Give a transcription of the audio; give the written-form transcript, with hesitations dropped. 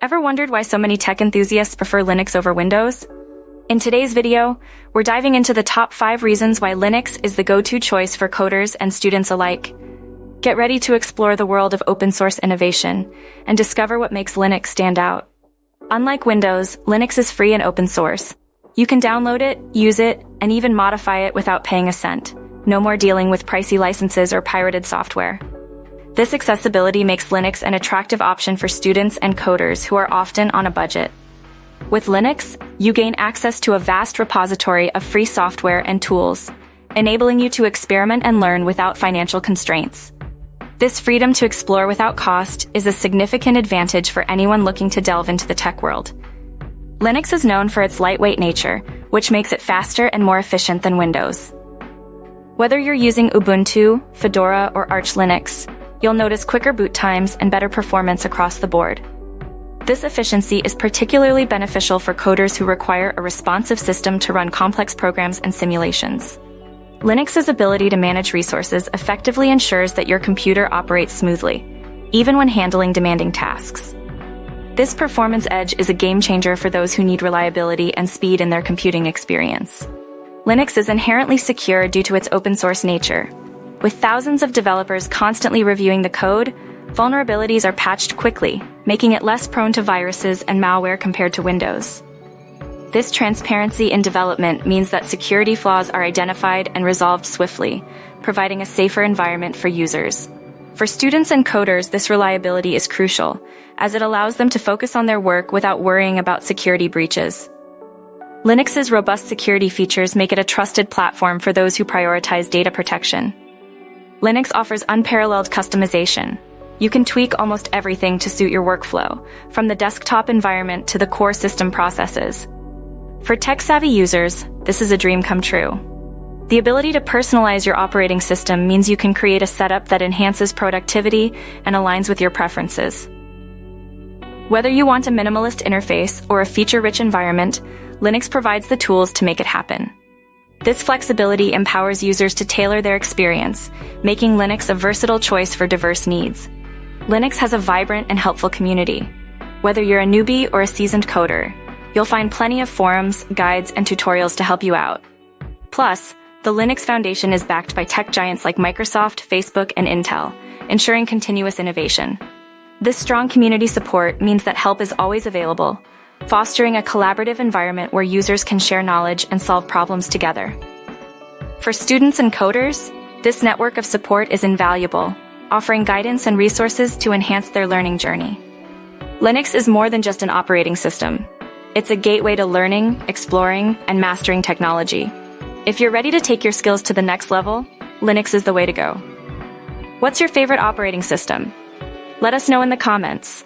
Ever wondered why so many tech enthusiasts prefer Linux over Windows? In today's video, we're diving into the top 5 reasons why Linux is the go-to choice for coders and students alike. Get ready to explore the world of open-source innovation and discover what makes Linux stand out. Unlike Windows, Linux is free and open source. You can download it, use it, and even modify it without paying a cent. No more dealing with pricey licenses or pirated software. This accessibility makes Linux an attractive option for students and coders who are often on a budget. With Linux, you gain access to a vast repository of free software and tools, enabling you to experiment and learn without financial constraints. This freedom to explore without cost is a significant advantage for anyone looking to delve into the tech world. Linux is known for its lightweight nature, which makes it faster and more efficient than Windows. Whether you're using Ubuntu, Fedora, or Arch Linux, you'll notice quicker boot times and better performance across the board. This efficiency is particularly beneficial for coders who require a responsive system to run complex programs and simulations. Linux's ability to manage resources effectively ensures that your computer operates smoothly, even when handling demanding tasks. This performance edge is a game changer for those who need reliability and speed in their computing experience. Linux is inherently secure due to its open-source nature. With thousands of developers constantly reviewing the code, vulnerabilities are patched quickly, making it less prone to viruses and malware compared to Windows. This transparency in development means that security flaws are identified and resolved swiftly, providing a safer environment for users. For students and coders, this reliability is crucial, as it allows them to focus on their work without worrying about security breaches. Linux's robust security features make it a trusted platform for those who prioritize data protection. Linux offers unparalleled customization. You can tweak almost everything to suit your workflow, from the desktop environment to the core system processes. For tech-savvy users, this is a dream come true. The ability to personalize your operating system means you can create a setup that enhances productivity and aligns with your preferences. Whether you want a minimalist interface or a feature-rich environment, Linux provides the tools to make it happen. This flexibility empowers users to tailor their experience, making Linux a versatile choice for diverse needs. Linux has a vibrant and helpful community. Whether you're a newbie or a seasoned coder, you'll find plenty of forums, guides, and tutorials to help you out. Plus, the Linux Foundation is backed by tech giants like Microsoft, Facebook, and Intel, ensuring continuous innovation. This strong community support means that help is always available, fostering a collaborative environment where users can share knowledge and solve problems together. For students and coders, this network of support is invaluable, offering guidance and resources to enhance their learning journey. Linux is more than just an operating system. It's a gateway to learning, exploring, and mastering technology. If you're ready to take your skills to the next level, Linux is the way to go. What's your favorite operating system? Let us know in the comments.